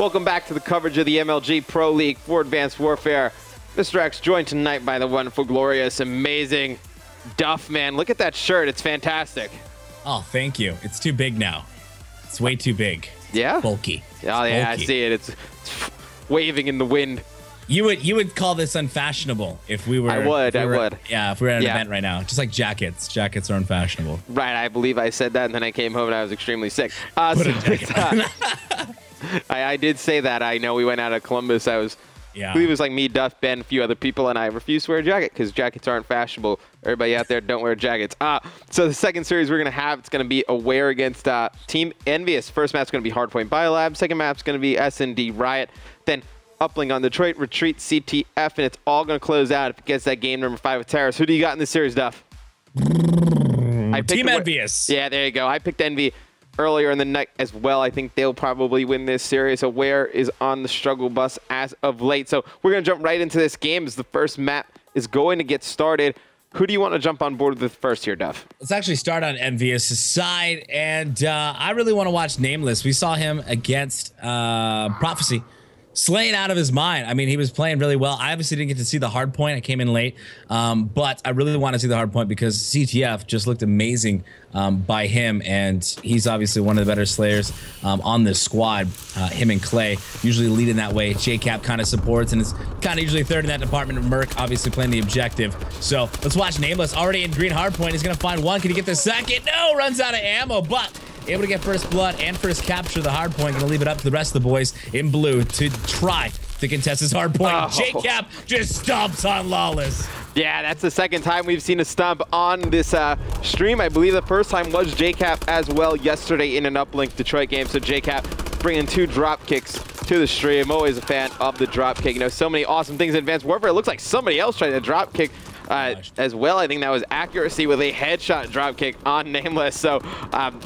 Welcome back to the coverage of the MLG Pro League for Advanced Warfare. Mr. X joined tonight by the wonderful, glorious, amazing Duff, man. Look at that shirt. It's fantastic. Oh, thank you. It's too big now. It's way too big. Yeah? Bulky. Oh, yeah, I see it. It's waving in the wind. You would call this unfashionable if we were. I would. Yeah, if we were at an event right now. Just like jackets. Jackets are unfashionable. Right, I believe I said that, and then I came home and I was extremely sick. I did say that. I know we went out of Columbus. I believe it was like me, Duff, Ben, a few other people, and I refused to wear a jacket because jackets aren't fashionable. Everybody out there, don't wear jackets. So the second series we're going to have, it's going to be Aware against Team Envyus. First map's going to be Hardpoint Biolab. Second map's going to be S&D Riot. Then Uplink on Detroit, Retreat, CTF, and it's all going to close out if it gets that game number 5 with Terrace. Who do you got in this series, Duff? Team Envyus. Yeah, there you go. I picked Envy earlier in the night as well. I think they'll probably win this series. Aware is on the struggle bus as of late. So we're going to jump right into this game as the first map is going to get started. Who do you want to jump on board with first here, Duff? Let's actually start on Envyus' side. And I really want to watch Nameless. We saw him against Prophecy. Slaying out of his mind. I mean, he was playing really well. I obviously didn't get to see the hard point. I came in late, but I really want to see the hard point because CTF just looked amazing by him, and he's obviously one of the better slayers on this squad. Him and Clay usually leading that way. JCap kind of supports and is kind of usually third in that department. Merc obviously playing the objective. So let's watch Nameless already in green hard point. He's going to find one. Can he get the second? No, runs out of ammo, but able to get first blood and first capture the hard point. Gonna leave it up to the rest of the boys in blue to try to contest his hard point. JCap just stomps on Lawless. Yeah, that's the second time we've seen a stomp on this stream. I believe the first time was JCap as well yesterday in an Uplink Detroit game. So JCap bringing 2 drop kicks to the stream. Always a fan of the drop kick. You know, so many awesome things in Advanced Warfare. It looks like somebody else tried to drop kick as well. I think that was Accuracy with a headshot drop kick on Nameless. So,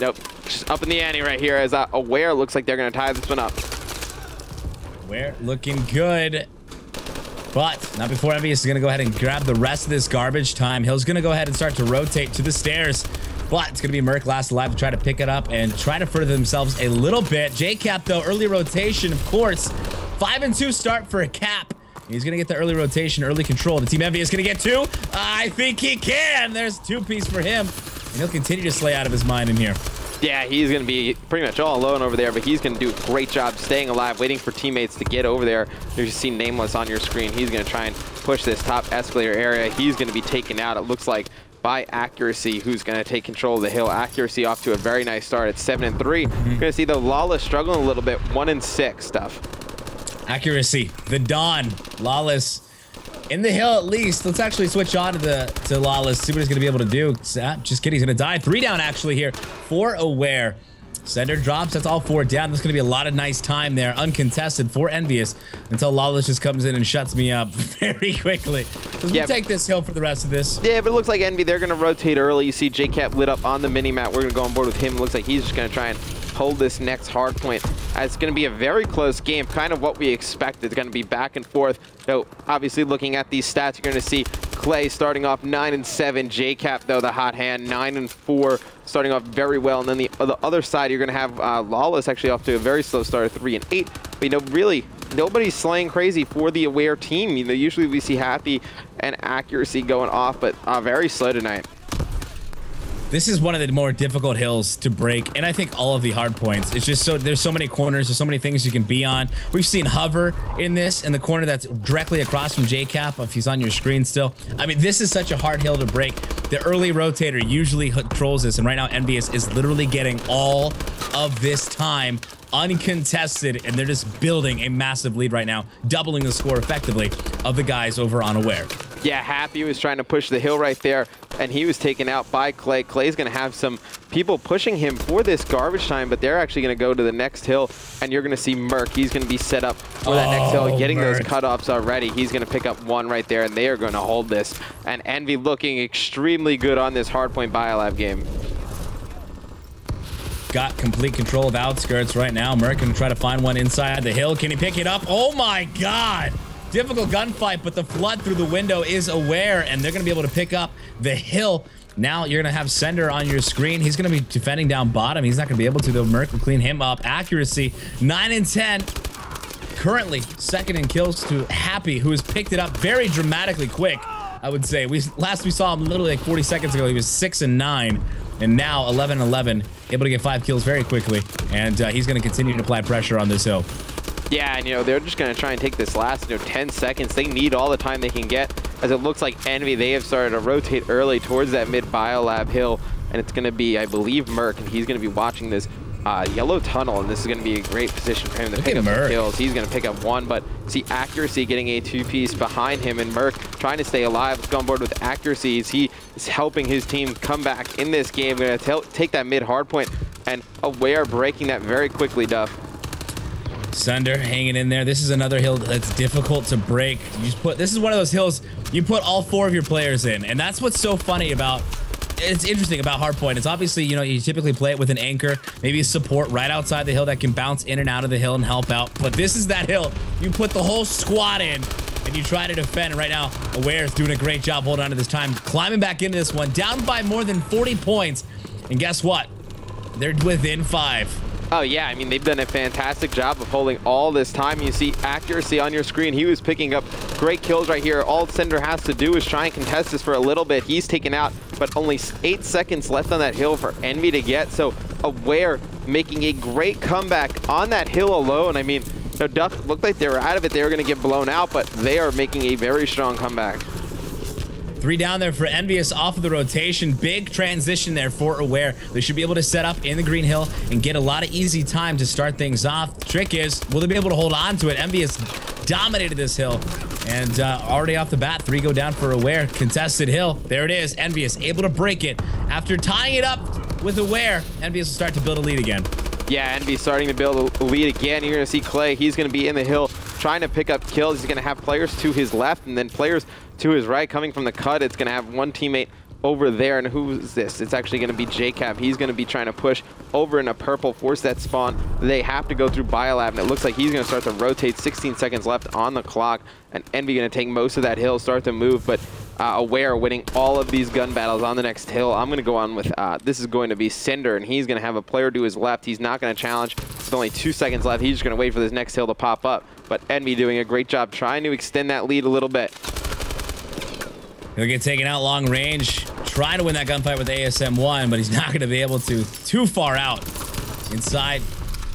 nope, just up in the ante right here as Aware looks like they're going to tie this one up. Aware looking good, but not before Envyus is going to go ahead and grab the rest of this garbage time. Hill's going to go ahead and start to rotate to the stairs, but it's going to be Merc last alive to try to pick it up and try to further themselves a little bit. JCap, though, early rotation, of course. 5-2 start for a Cap. He's going to get the early rotation, early control. The Team Envy is going to get 2. I think he can. There's 2-piece for him. And he'll continue to slay out of his mind in here. Yeah, he's going to be pretty much all alone over there, but he's going to do a great job staying alive, waiting for teammates to get over there. You see Nameless on your screen. He's going to try and push this top escalator area. He's going to be taken out, it looks like, by Accuracy, who's going to take control of the hill. Accuracy off to a very nice start at 7-3. You're going to see the Lawless struggling a little bit, 1-6 stuff. Accuracy, the Dawn, Lawless in the hill at least. Let's actually switch on to Lawless, see what he's going to be able to do. Just kidding, he's going to die. 3 down actually here for Aware. Sender drops, that's all 4 down. There's going to be a lot of nice time there, uncontested for Envyus, until Lawless just comes in and shuts me up very quickly. So we'll take this hill for the rest of this. Yeah, but it looks like Envy, they're going to rotate early. You see JCap lit up on the mini-map. We're going to go on board with him. Looks like he's just going to try and hold this next hard point. It's going to be a very close game, kind of what we expected. It's going to be back and forth. So obviously looking at these stats, you're going to see Clay starting off 9-7. JCap, though, the hot hand, 9-4, starting off very well. And then the other side, you're going to have Lawless actually off to a very slow start of 3-8. But, you know, really, nobody's slaying crazy for the Aware team. You know, usually we see Happy and Accuracy going off, but very slow tonight. This is one of the more difficult hills to break, and I think all of the hard points. It's just there's so many corners, there's so many things you can be on. We've seen Hover in this, in the corner that's directly across from JCap, if he's on your screen still. I mean, this is such a hard hill to break. The early rotator usually controls this, and right now Envyus is literally getting all of this time uncontested, and they're just building a massive lead right now, doubling the score effectively of the guys over on Aware. Yeah, Happy was trying to push the hill right there, and he was taken out by Clay. Clay's going to have some people pushing him for this garbage time, but they're actually going to go to the next hill, and you're going to see Merc. He's going to be set up for that next hill, getting those cutoffs already. He's going to pick up 1 right there, and they are going to hold this. And Envy looking extremely good on this hardpoint Biolab game. Got complete control of outskirts right now. Merc going to try to find one inside the hill. Can he pick it up? Oh my God! Difficult gunfight, but the flood through the window is Aware, and they're going to be able to pick up the hill. Now you're going to have Sender on your screen. He's going to be defending down bottom. He's not going to be able to, though. Merc will clean him up. Accuracy, 9-10. currently second in kills to Happy, who has picked it up very dramatically quick, I would say. Last we saw him literally like 40 seconds ago, he was 6 and 9. And now 11-11, able to get 5 kills very quickly. And he's going to continue to apply pressure on this hill. Yeah, and they're just going to try and take this last 10 seconds. They need all the time they can get, as it looks like Envy, they have started to rotate early towards that mid biolab hill. And it's going to be, I believe, Merc, and he's going to be watching this yellow tunnel, and this is going to be a great position for him to pick up some kills. He's going to pick up 1, but see Accuracy getting a 2-piece behind him, and Merc trying to stay alive. Let's go on board with Accuracy. He is helping his team come back in this game. Going to take that mid hard point, and Aware breaking that very quickly, Duff. Sunder hanging in there. This is another hill that's difficult to break. This is one of those hills you put all 4 of your players in, and that's what's so funny about. It's interesting about hardpoint. It's obviously, you typically play it with an anchor, maybe a support right outside the hill that can bounce in and out of the hill and help out. But this is that hill you put the whole squad in and you try to defend. Right now, Aware is doing a great job holding on to this time, climbing back into this one, down by more than 40 points. And guess what? They're within 5. Oh yeah, I mean, they've done a fantastic job of holding all this time. You see Accuracy on your screen. He was picking up great kills right here. All Cinder has to do is try and contest this for a little bit. He's taken out, but only 8 seconds left on that hill for Envy to get. So Aware making a great comeback on that hill alone. I mean, Duff looked like they were out of it. They were going to get blown out, but they are making a very strong comeback. 3 down there for Envyus off of the rotation. Big transition there for Aware. They should be able to set up in the green hill and get a lot of easy time to start things off. The trick is, will they be able to hold on to it? Envyus dominated this hill. And already off the bat, 3 go down for Aware. Contested hill. There it is. Envyus able to break it. After tying it up with Aware, Envyus will start to build a lead again. Yeah, Envy starting to build a lead again. You're going to see Clay. He's going to be in the hill trying to pick up kills. He's going to have players to his left and then players to his right coming from the cut. It's going to have one teammate over there. And who's this? It's actually going to be JCap. He's going to be trying to push over in a purple, force that spawn. They have to go through Biolab, and it looks like he's going to start to rotate. 16 seconds left on the clock, and Envy going to take most of that hill, start to move, but Aware winning all of these gun battles on the next hill. I'm going to go on with, this is going to be Cinder, and he's going to have a player to his left. He's not going to challenge with only 2 seconds left. He's just going to wait for this next hill to pop up. But Envy doing a great job trying to extend that lead a little bit. He'll get taken out long range, trying to win that gunfight with ASM-1, but he's not going to be able to. Too far out. Inside,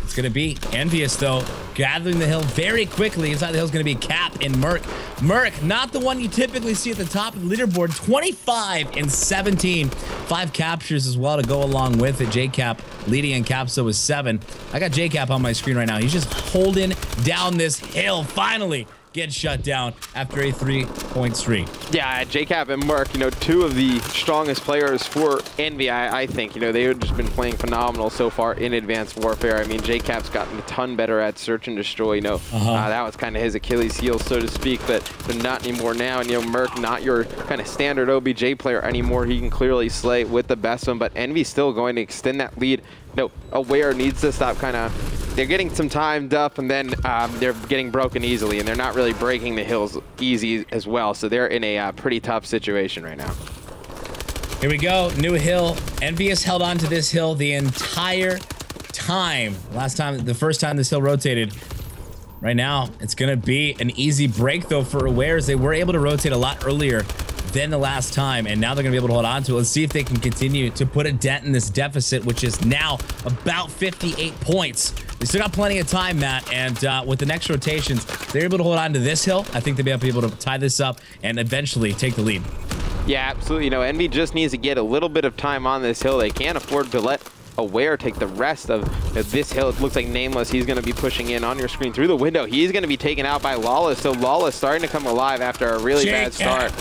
it's going to be Envyus, though, gathering the hill very quickly. Inside the hill is going to be Cap and Merc. Merc, not the one you typically see at the top of the leaderboard. 25 and 17. 5 captures as well to go along with it. JCap leading in caps, though, with 7. I got JCap on my screen right now. He's just holding down this hill. Finally gets shut down after a 3-point streak. Yeah, JCap and Merc, 2 of the strongest players for Envy, I think. They've just been playing phenomenal so far in Advanced Warfare. I mean, JCap's gotten a ton better at Search and Destroy. That was kind of his Achilles heel, so to speak, but not anymore now. And, Merc, not your kind of standard OBJ player anymore. He can clearly slay with the best one, but Envy's still going to extend that lead. Aware needs to stop they're getting some time, Duff, and then they're getting broken easily, and they're not really breaking the hills easy as well, so they're in a pretty tough situation right now. Here we go, new hill. Envyus held on to this hill the entire time. The first time this hill rotated. Right now, it's gonna be an easy break, though, for Aware, as they were able to rotate a lot earlier than the last time, and now they're gonna be able to hold on to it. Let's see if they can continue to put a dent in this deficit, which is now about 58 points. They still got plenty of time, Matt, and with the next rotations, they're able to hold on to this hill. I think they'll be able to tie this up and eventually take the lead. Yeah, absolutely. Envy just needs to get a little bit of time on this hill. They can't afford to let Aware take the rest of this hill. It looks like Nameless, he's going to be pushing in on your screen through the window. He's going to be taken out by Lawless, so Lawless starting to come alive after a really bad start.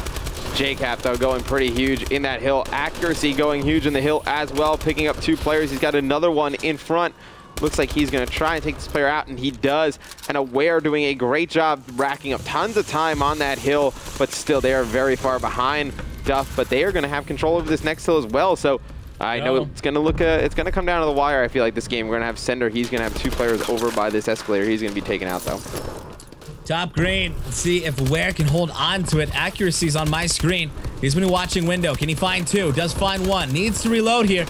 JCap, though, going pretty huge in that hill. Accuracy going huge in the hill as well, picking up 2 players. He's got another one in front. Looks like he's going to try and take this player out, and he does. And Aware doing a great job racking up tons of time on that hill, but still they are very far behind Duff, but they are going to have control over this next hill as well. So I know it's going to come down to the wire. I feel like this game we're going to have Cinder. He's going to have 2 players over by this escalator. He's going to be taken out, though. Top green. Let's see if Aware can hold on to it. Accuracy's on my screen. He's been watching window. Can he find 2? Does find 1. Needs to reload here.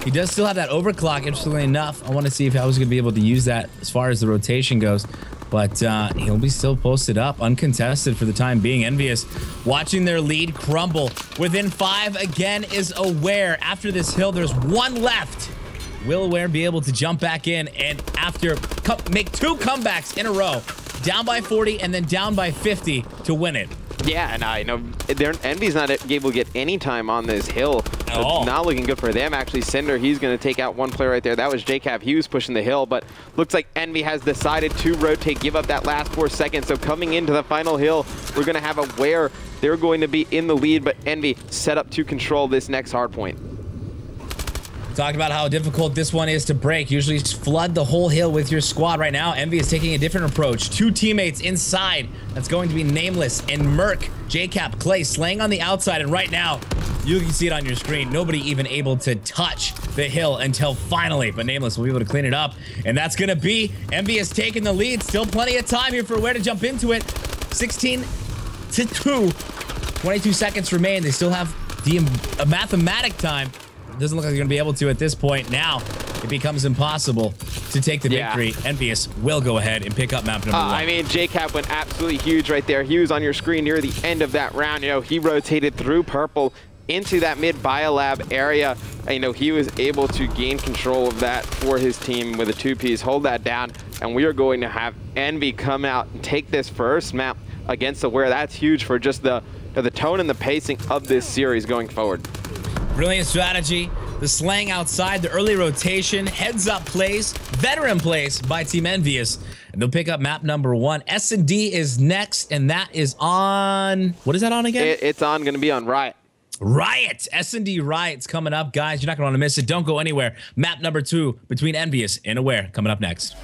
He does still have that overclock, interestingly enough. I want to see if I was going to be able to use that as far as the rotation goes. but he'll be still posted up, uncontested for the time being. Envyus watching their lead crumble. Within 5 again is Aware. After this hill, there's 1 left. Will Aware be able to jump back in and after make 2 comebacks in a row, down by 40 and then down by 50 to win it? Yeah, and I know Envy's not able to get any time on this hill. At all. Not looking good for them. Actually, Cinder, he's going to take out 1 player right there. That was JCap. He was pushing the hill, but looks like Envy has decided to rotate, give up that last 4 seconds. So coming into the final hill, we're going to have Aware. They're going to be in the lead, but Envy set up to control this next hard point. Talked about how difficult this one is to break. Usually flood the whole hill with your squad. Right now, Envy is taking a different approach. 2 teammates inside. That's going to be Nameless and Merc. JCap, Clay slaying on the outside. And right now, you can see it on your screen. Nobody even able to touch the hill until finally. But Nameless will be able to clean it up. And that's going to be Envy has taken the lead. Still plenty of time here for Where to jump into it. 16-2. 22 seconds remain. They still have the mathematic time. Doesn't look like they're going to be able to at this point. Now, it becomes impossible to take the victory. Envyus will go ahead and pick up map number 1. I mean, JCap went absolutely huge right there. He was on your screen near the end of that round. You know, he rotated through purple into that mid biolab area. And, you know, he was able to gain control of that for his team with a 2-piece, hold that down. And we are going to have Envy come out and take this first map against Aware. That's huge for just the tone and the pacing of this series going forward. Brilliant strategy. The slang outside, the early rotation, heads up plays, veteran plays by Team Envyus. And they'll pick up map number 1. S&D is next, and that is on... What is that on again? It's going to be on Riot. Riot. S&D Riot's coming up, guys. You're not going to want to miss it. Don't go anywhere. Map number 2 between Envyus and Aware coming up next.